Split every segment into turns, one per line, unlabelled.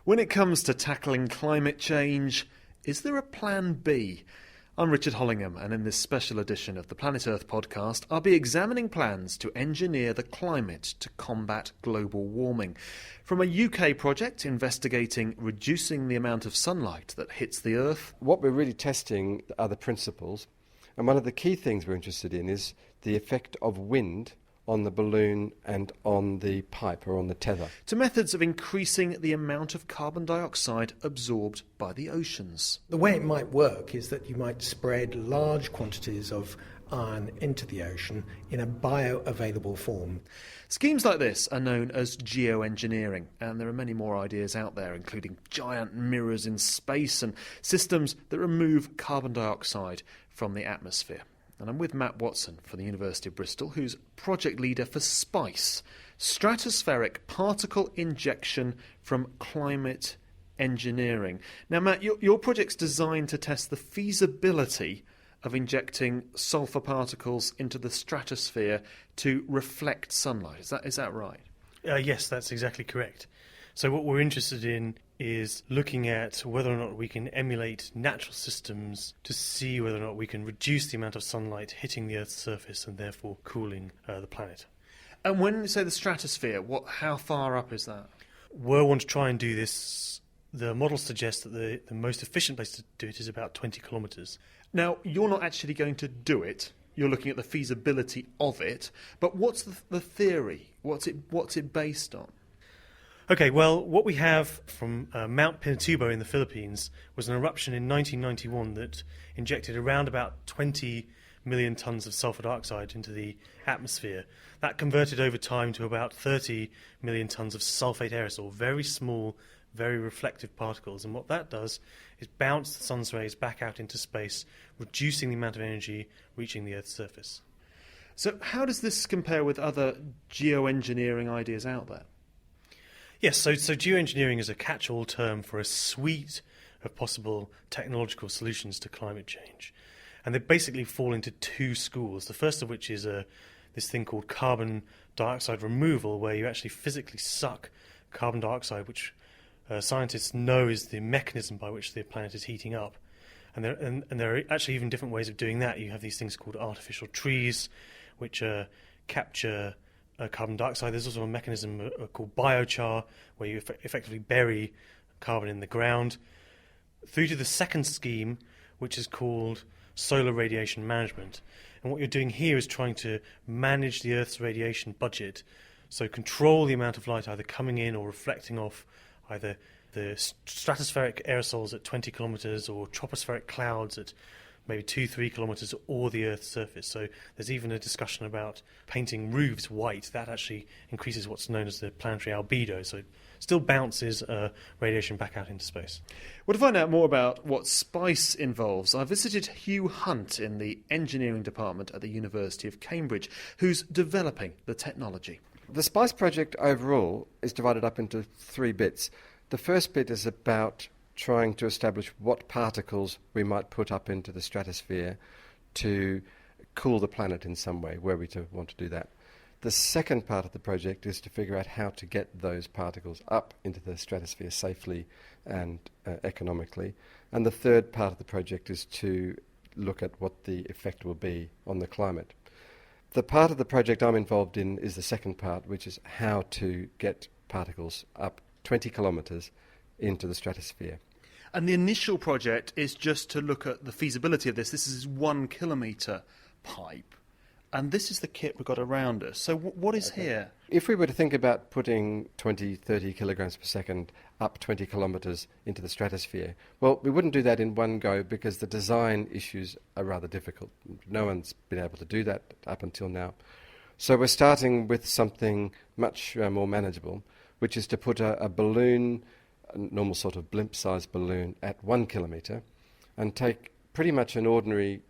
When it comes to tackling climate change, is there a plan B? I'm Richard Hollingham, and in this special edition of the Planet Earth podcast, I'll be examining plans to engineer the climate to combat global warming. From a UK project investigating reducing the amount of sunlight that hits the Earth.
What we're really testing are the principles, and one of the key things we're interested in is the effect of wind on the balloon and on the pipe or on the tether.
To methods of increasing the amount of carbon dioxide absorbed by the oceans.
The way it might work is that you might spread large quantities of iron into the ocean in a bioavailable form.
Schemes like this are known as geoengineering, and there are many more ideas out there, including giant mirrors in space and systems that remove carbon dioxide from the atmosphere. And I'm with Matt Watson from the University of Bristol, who's project leader for SPICE, Stratospheric Particle Injection from Climate Engineering. Now, Matt, your project's designed to test the feasibility of injecting sulfur particles into the stratosphere to reflect sunlight. Is that right?
Yes, that's exactly correct. So what we're interested in is looking at whether or not we can emulate natural systems to see whether or not we can reduce the amount of sunlight hitting the Earth's surface and therefore cooling the planet.
And when you say the stratosphere, how far up is that?
Where we want to try and do this, the models suggest that the most efficient place to do it is about 20 kilometres.
Now, you're not actually going to do it. You're looking at the feasibility of it. But what's the theory? What's it based on?
Okay, well, what we have from Mount Pinatubo in the Philippines was an eruption in 1991 that injected around about 20 million tonnes of sulfur dioxide into the atmosphere. That converted over time to about 30 million tonnes of sulfate aerosol, very small, very reflective particles. And what that does is bounce the sun's rays back out into space, reducing the amount of energy reaching the Earth's surface.
So how does this compare with other geoengineering ideas out there?
Yes, so geoengineering is a catch-all term for a suite of possible technological solutions to climate change. And they basically fall into two schools, the first of which is this thing called carbon dioxide removal, where you actually physically suck carbon dioxide, which scientists know is the mechanism by which the planet is heating up. And there are actually even different ways of doing that. You have these things called artificial trees, which capture carbon dioxide. There's also a mechanism called biochar, where you effectively bury carbon in the ground. Through to the second scheme, which is called solar radiation management. And what you're doing here is trying to manage the Earth's radiation budget, so control the amount of light either coming in or reflecting off either the stratospheric aerosols at 20 kilometres or tropospheric clouds at maybe 2-3 kilometres, or the Earth's surface. So there's even a discussion about painting roofs white. That actually increases what's known as the planetary albedo, so it still bounces radiation back out into space.
Well, to find out more about what SPICE involves, I visited Hugh Hunt in the engineering department at the University of Cambridge, who's developing the technology.
The SPICE project overall is divided up into three bits. The first bit is about trying to establish what particles we might put up into the stratosphere to cool the planet in some way, were we to want to do that. The second part of the project is to figure out how to get those particles up into the stratosphere safely and economically. And the third part of the project is to look at what the effect will be on the climate. The part of the project I'm involved in is the second part, which is how to get particles up 20 kilometres into the stratosphere.
And the initial project is just to look at the feasibility of this. This is 1 kilometre pipe, and this is the kit we've got around us. So what is here?
If we were to think about putting 20, 30 kilograms per second up 20 kilometres into the stratosphere, well, we wouldn't do that in one go because the design issues are rather difficult. No one's been able to do that up until now. So we're starting with something much more manageable, which is to put a balloon, a normal sort of blimp-sized balloon, at 1 kilometre and take pretty much an ordinary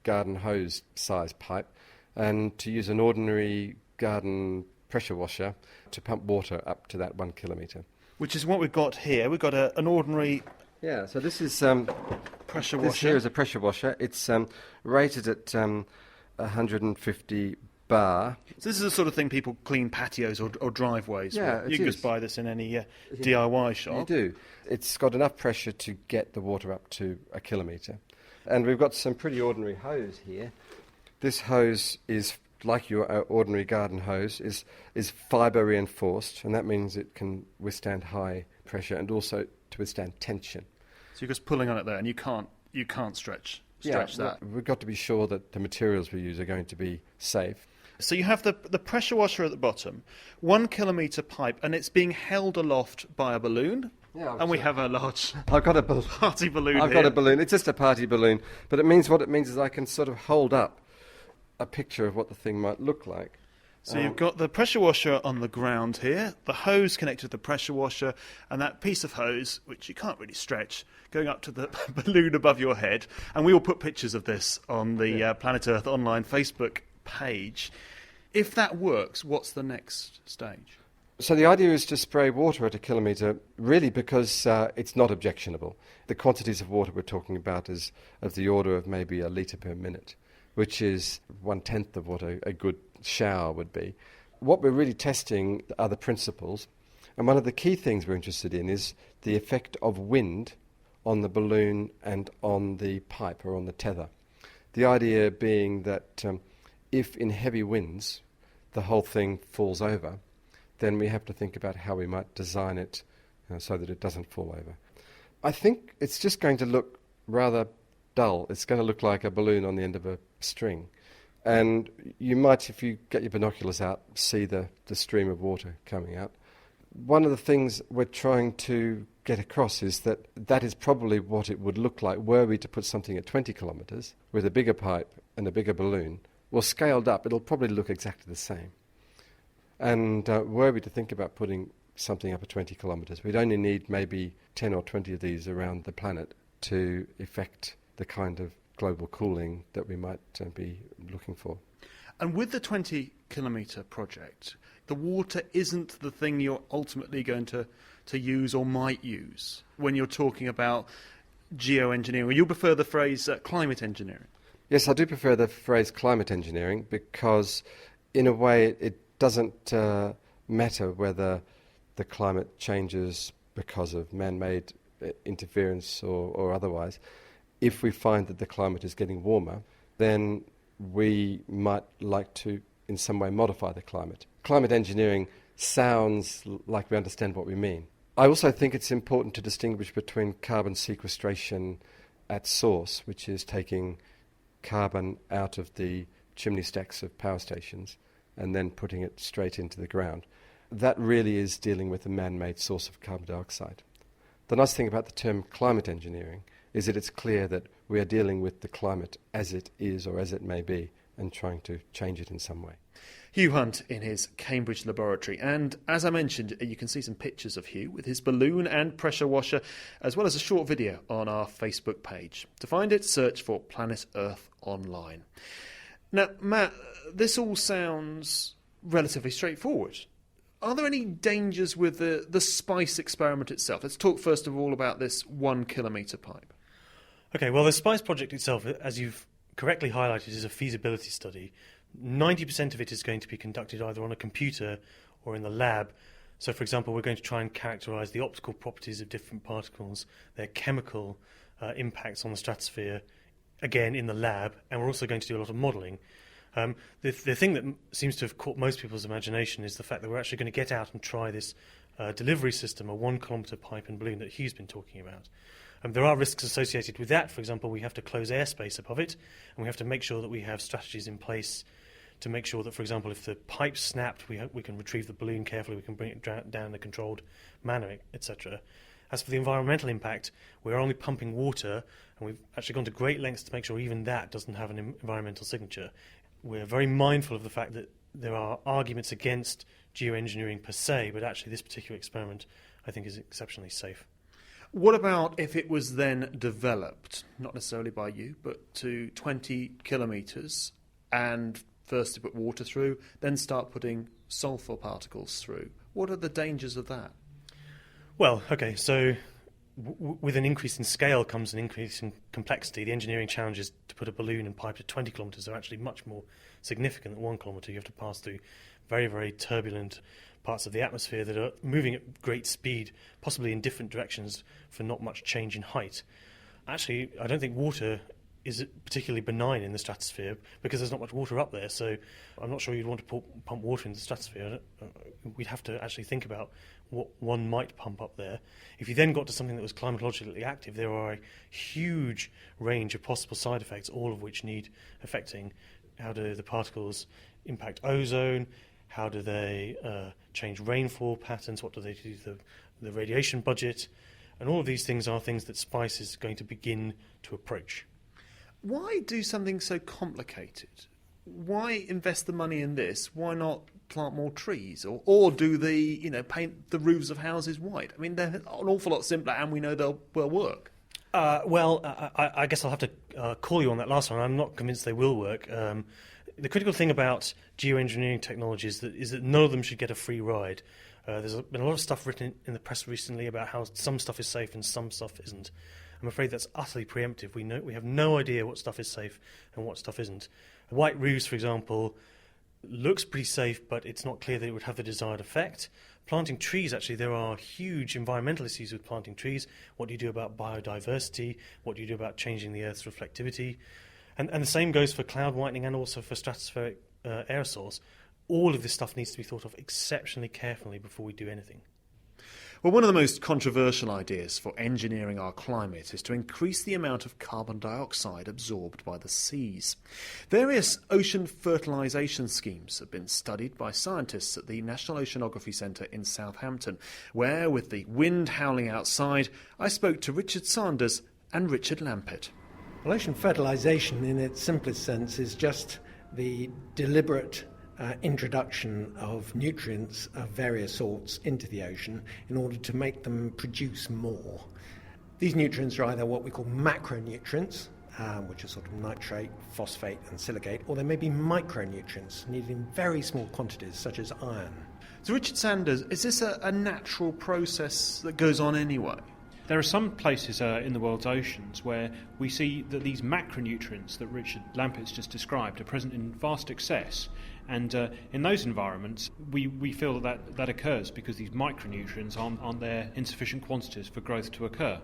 garden hose size pipe and to use an ordinary garden pressure washer to pump water up to that 1 kilometre.
Which is what we've got here. We've got an ordinary...
Yeah, so this is...
pressure washer.
This here is a pressure washer. It's rated at 150 bar.
So this is the sort of thing people clean patios or driveways
Yeah,
with.
it
You can
is.
just buy this in any DIY shop.
You do. It's got enough pressure to get the water up to 1 kilometre. And we've got some pretty ordinary hose here. This hose is, like your ordinary garden hose, is fibre reinforced, and that means it can withstand high pressure and also to withstand tension.
So you're just pulling on it there, and you can't stretch that.
We've got to be sure that the materials we use are going to be safe.
So you have the pressure washer at the bottom, 1 kilometre pipe, and it's being held aloft by a balloon.
Yeah,
and we have a large
I've got a balloon.
party balloon
I've
here.
got a balloon. It's just a party balloon, but what it means is I can sort of hold up a picture of what the thing might look like.
So you've got the pressure washer on the ground here, the hose connected to the pressure washer, and that piece of hose, which you can't really stretch, going up to the balloon above your head. And we will put pictures of this on the Planet Earth Online Facebook page. If that works, what's the next stage?
So the idea is to spray water at 1 kilometre, really because it's not objectionable. The quantities of water we're talking about is of the order of maybe 1 litre per minute, which is 1/10 of what a good shower would be. What we're really testing are the principles, and one of the key things we're interested in is the effect of wind on the balloon and on the pipe or on the tether. The idea being that if in heavy winds the whole thing falls over, then we have to think about how we might design it so that it doesn't fall over. I think it's just going to look rather dull. It's going to look like a balloon on the end of a string. And you might, if you get your binoculars out, see the stream of water coming out. One of the things we're trying to get across is that is probably what it would look like were we to put something at 20 kilometres with a bigger pipe and a bigger balloon. Well, scaled up, it'll probably look exactly the same. And were we to think about putting something up at 20 kilometres, we'd only need maybe 10 or 20 of these around the planet to effect the kind of global cooling that we might be looking for.
And with the 20-kilometre project, the water isn't the thing you're ultimately going to use or might use when you're talking about geoengineering. You prefer the phrase climate engineering.
Yes, I do prefer the phrase climate engineering because, in a way, it doesn't matter whether the climate changes because of man-made interference or otherwise. If we find that the climate is getting warmer, then we might like to, in some way, modify the climate. Climate engineering sounds like we understand what we mean. I also think it's important to distinguish between carbon sequestration at source, which is taking carbon out of the chimney stacks of power stations and then putting it straight into the ground. That really is dealing with a man-made source of carbon dioxide. The nice thing about the term climate engineering is that it's clear that we are dealing with the climate as it is or as it may be and trying to change it in some way.
Hugh Hunt in his Cambridge laboratory. And as I mentioned, you can see some pictures of Hugh with his balloon and pressure washer, as well as a short video on our Facebook page. To find it, search for Planet Earth Online. Now, Matt, this all sounds relatively straightforward. Are there any dangers with the SPICE experiment itself? Let's talk first of all about this 1 kilometre pipe.
Okay, well, the SPICE project itself, as you've correctly highlighted, is a feasibility study. 90% of it is going to be conducted either on a computer or in the lab. So, for example, we're going to try and characterise the optical properties of different particles, their chemical impacts on the stratosphere, again in the lab, and we're also going to do a lot of modelling. The thing that seems to have caught most people's imagination is the fact that we're actually going to get out and try this delivery system, a 1 kilometre pipe and balloon that Hugh's been talking about. There are risks associated with that. For example, we have to close airspace above it, and we have to make sure that we have strategies in place to make sure that, for example, if the pipe snapped, we can retrieve the balloon carefully, we can bring it down in a controlled manner, etc. As for the environmental impact, we're only pumping water, and we've actually gone to great lengths to make sure even that doesn't have an environmental signature. We're very mindful of the fact that there are arguments against geoengineering per se, but actually this particular experiment, I think, is exceptionally safe.
What about if it was then developed, not necessarily by you, but to 20 kilometres, and first to put water through, then start putting sulphur particles through? What are the dangers of that?
Well, okay, so with an increase in scale comes an increase in complexity. The engineering challenges to put a balloon and pipe to 20 kilometres are actually much more significant than 1 kilometre. You have to pass through very, very turbulent parts of the atmosphere that are moving at great speed, possibly in different directions for not much change in height. Actually, I don't think water is particularly benign in the stratosphere because there's not much water up there, so I'm not sure you'd want to pump water into the stratosphere. We'd have to actually think about what one might pump up there. If you then got to something that was climatologically active, there are a huge range of possible side effects, all of which need affecting. How do the particles impact ozone? How do they change rainfall patterns? What do they do to the radiation budget? And all of these things are things that SPICE is going to begin to approach.
Why do something so complicated? Why invest the money in this? Why not plant more trees? Or do paint the roofs of houses white? I mean, they're an awful lot simpler and we know they'll work.
I guess I'll have to call you on that last one. I'm not convinced they will work. The critical thing about geoengineering technologies is that none of them should get a free ride. There's been a lot of stuff written in the press recently about how some stuff is safe and some stuff isn't. I'm afraid that's utterly preemptive. We have no idea what stuff is safe and what stuff isn't. White roofs, for example, looks pretty safe, but it's not clear that it would have the desired effect. Planting trees, actually, there are huge environmental issues with planting trees. What do you do about biodiversity? What do you do about changing the Earth's reflectivity? And the same goes for cloud whitening and also for stratospheric aerosols. All of this stuff needs to be thought of exceptionally carefully before we do anything.
Well, one of the most controversial ideas for engineering our climate is to increase the amount of carbon dioxide absorbed by the seas. Various ocean fertilisation schemes have been studied by scientists at the National Oceanography Centre in Southampton, where, with the wind howling outside, I spoke to Richard Sanders and Richard Lampitt.
Well, ocean fertilisation in its simplest sense is just the deliberate introduction of nutrients of various sorts into the ocean in order to make them produce more. These nutrients are either what we call macronutrients, which are sort of nitrate, phosphate and silicate, or they may be micronutrients needed in very small quantities such as iron.
So Richard Sanders, is this a natural process that goes on anyway?
There are some places in the world's oceans where we see that these macronutrients that Richard Lampitt's just described are present in vast excess. And in those environments, we feel that occurs because these micronutrients aren't there in sufficient quantities for growth to occur.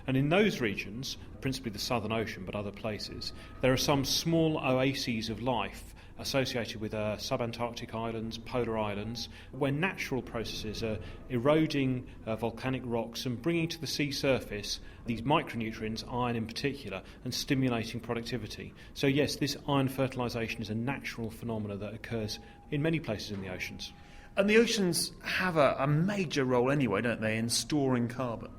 And in those regions, principally the Southern Ocean, but other places, there are some small oases of life associated with subantarctic islands, polar islands, where natural processes are eroding volcanic rocks and bringing to the sea surface these micronutrients, iron in particular, and stimulating productivity. So yes, this iron fertilisation is a natural phenomenon that occurs in many places in the oceans.
And the oceans have a major role anyway, don't they, in storing carbon?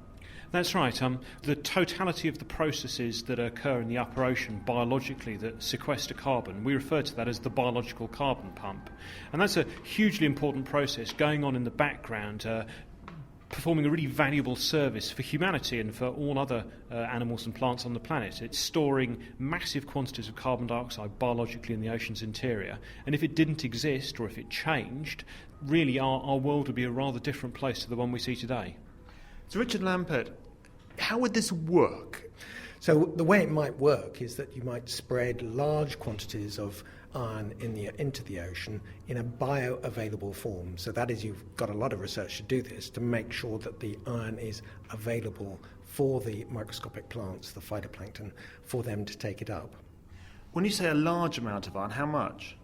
That's right. The totality of the processes that occur in the upper ocean biologically that sequester carbon, we refer to that as the biological carbon pump. And that's a hugely important process going on in the background, performing a really valuable service for humanity and for all other animals and plants on the planet. It's storing massive quantities of carbon dioxide biologically in the ocean's interior. And if it didn't exist, or if it changed, really our world would be a rather different place to the one we see today.
So Richard Lampitt, how would this work?
So the way it might work is that you might spread large quantities of iron into the ocean in a bioavailable form. So that is, you've got a lot of research to do this, to make sure that the iron is available for the microscopic plants, the phytoplankton, for them to take it up.
When you say a large amount of iron, how much?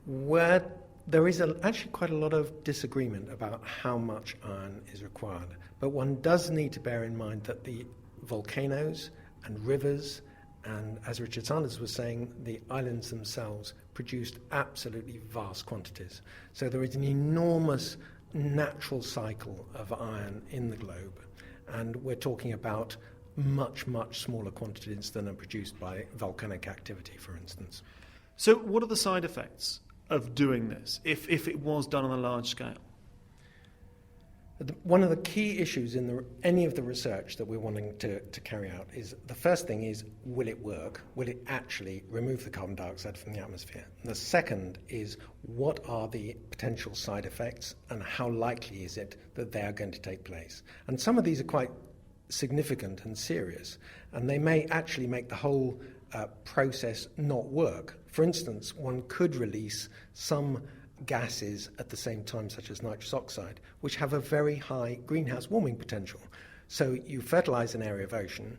Where there is actually quite a lot of disagreement about how much iron is required. But one does need to bear in mind that the volcanoes and rivers, and as Richard Sanders was saying, the islands themselves produced absolutely vast quantities. So there is an enormous natural cycle of iron in the globe. And we're talking about much, much smaller quantities than are produced by volcanic activity, for instance.
So what are the side effects of doing this, if it was done on a large scale?
One of the key issues in any of the research that we're wanting to carry out is, the first thing is, will it work? Will it actually remove the carbon dioxide from the atmosphere? And the second is, what are the potential side effects and how likely is it that they are going to take place? And some of these are quite significant and serious, and they may actually make the whole process not work. For instance, one could release some gases at the same time, such as nitrous oxide, which have a very high greenhouse warming potential. So you fertilize an area of ocean,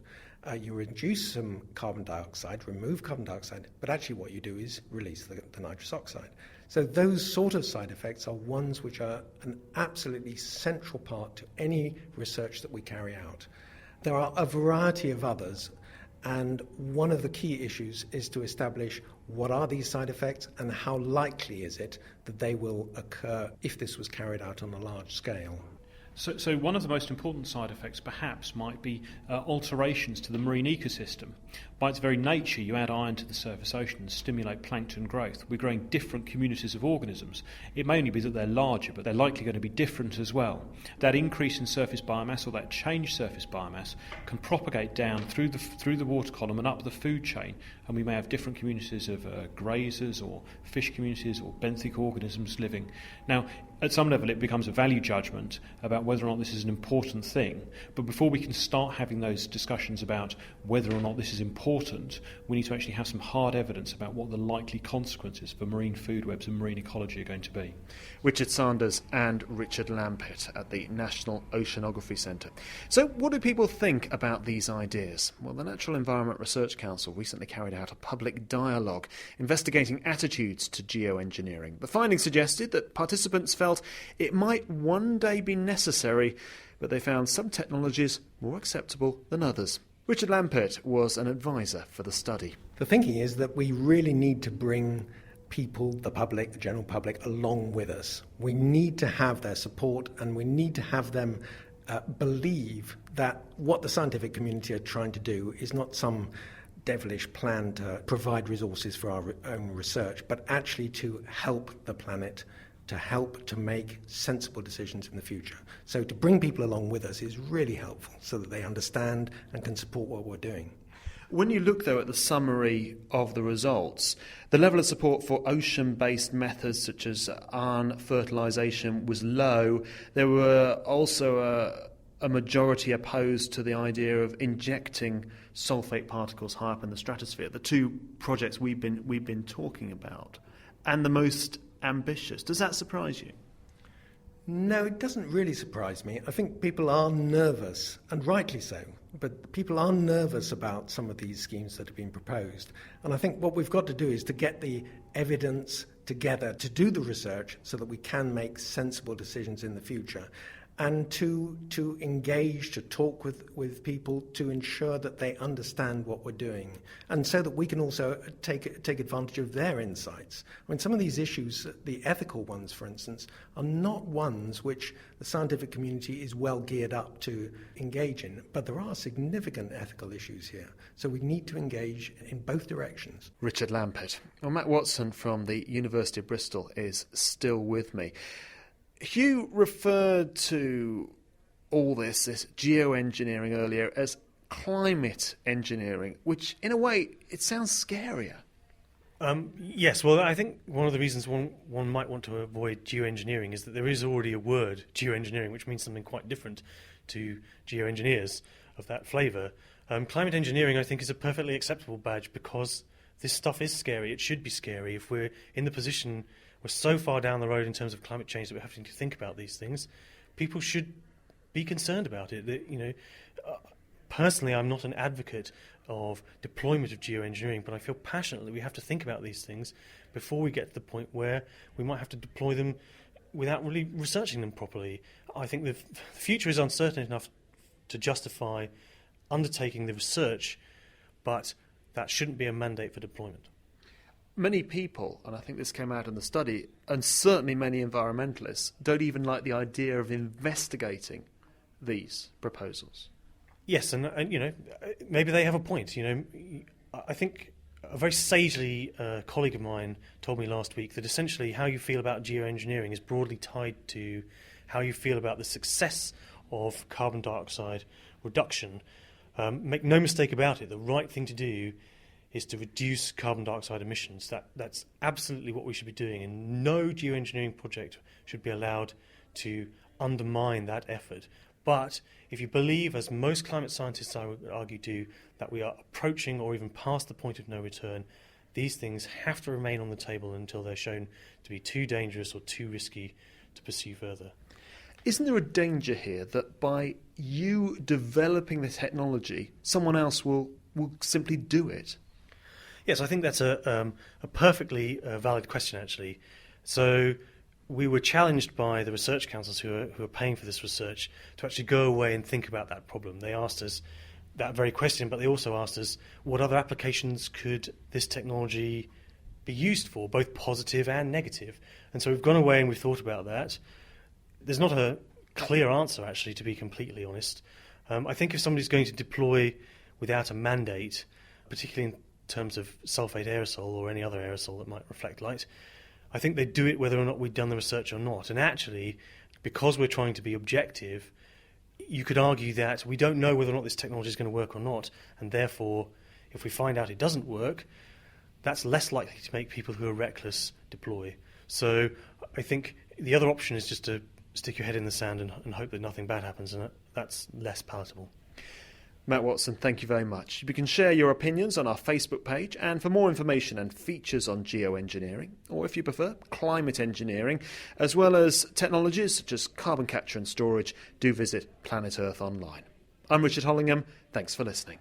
you reduce some carbon dioxide, remove carbon dioxide, but actually what you do is release the nitrous oxide. So those sort of side effects are ones which are an absolutely central part to any research that we carry out. There are a variety of others, and one of the key issues is to establish what are these side effects and how likely is it that they will occur if this was carried out on a large scale.
So one of the most important side effects perhaps might be alterations to the marine ecosystem. By its very nature, you add iron to the surface ocean and stimulate plankton growth. We're growing different communities of organisms. It may only be that they're larger, but they're likely going to be different as well. That increase in surface biomass or that changed surface biomass can propagate down through the water column and up the food chain, and we may have different communities of grazers or fish communities or benthic organisms living. Now, at some level, it becomes a value judgment about whether or not this is an important thing. But before we can start having those discussions about whether or not this is important, we need to actually have some hard evidence about what the likely consequences for marine food webs and marine ecology are going to be.
Richard Sanders and Richard Lampitt at the National Oceanography Centre. So what do people think about these ideas? Well, the Natural Environment Research Council recently carried out a public dialogue investigating attitudes to geoengineering. The findings suggested that participants felt it might one day be necessary, but they found some technologies more acceptable than others. Richard Lampitt was an advisor for the study.
The thinking is that we really need to bring people, the public, the general public, along with us. We need to have their support, and we need to have them believe that what the scientific community are trying to do is not some devilish plan to provide resources for our own research, but actually to help the planet, to help to make sensible decisions in the future. So to bring people along with us is really helpful so that they understand and can support what we're doing.
When you look, though, at the summary of the results, the level of support for ocean-based methods such as iron fertilisation was low. There were also a majority opposed to the idea of injecting sulfate particles high up in the stratosphere, the two projects we've been talking about, and the most ambitious. Does that surprise you?
No, it doesn't really surprise me. I think people are nervous, and rightly so, but people are nervous about some of these schemes that have been proposed. And I think what we've got to do is to get the evidence together to do the research so that we can make sensible decisions in the future, and to engage, to talk with people, to ensure that they understand what we're doing, and so that we can also take advantage of their insights. I mean, some of these issues, the ethical ones, for instance, are not ones which the scientific community is well geared up to engage in, but there are significant ethical issues here, so we need to engage in both directions.
Richard Lampitt. Well, Matt Watson from the University of Bristol is still with me. Hugh referred to all this geoengineering earlier as climate engineering, which in a way it sounds scarier.
Yes, well, I think one of the reasons one might want to avoid geoengineering is that there is already a word, geoengineering, which means something quite different to geoengineers of that flavour. Climate engineering, I think, is a perfectly acceptable badge because this stuff is scary. It should be scary. If we're in the position, we're so far down the road in terms of climate change that we're having to think about these things, people should be concerned about it. Personally, I'm not an advocate of deployment of geoengineering, but I feel passionately we have to think about these things before we get to the point where we might have to deploy them without really researching them properly. I think the future is uncertain enough to justify undertaking the research, but that shouldn't be a mandate for deployment.
Many people, and I think this came out in the study, and certainly many environmentalists, don't even like the idea of investigating these proposals.
Yes, and maybe they have a point. I think a very sagely colleague of mine told me last week that essentially how you feel about geoengineering is broadly tied to how you feel about the success of carbon dioxide reduction. Make no mistake about it, the right thing to do is to reduce carbon dioxide emissions. That's absolutely what we should be doing, and no geoengineering project should be allowed to undermine that effort. But if you believe, as most climate scientists I would argue do, that we are approaching or even past the point of no return, these things have to remain on the table until they're shown to be too dangerous or too risky to pursue further.
Isn't there a danger here that by you developing the technology, someone else will simply do it?
Yes, I think that's a perfectly valid question, actually. So we were challenged by the research councils who are paying for this research to actually go away and think about that problem. They asked us that very question, but they also asked us what other applications could this technology be used for, both positive and negative. And so we've gone away and we've thought about that. There's not a clear answer, actually, to be completely honest. I think if somebody's going to deploy without a mandate, particularly in terms of sulfate aerosol or any other aerosol that might reflect light, I think they'd do it whether or not we'd done the research or not. And actually, because we're trying to be objective, you could argue that we don't know whether or not this technology is going to work or not, and therefore, if we find out it doesn't work, that's less likely to make people who are reckless deploy. So I think the other option is just to stick your head in the sand and hope that nothing bad happens, and that's less palatable.
Matt Watson, thank you very much. You can share your opinions on our Facebook page, and for more information and features on geoengineering, or if you prefer, climate engineering, as well as technologies such as carbon capture and storage, do visit Planet Earth Online. I'm Richard Hollingham. Thanks for listening.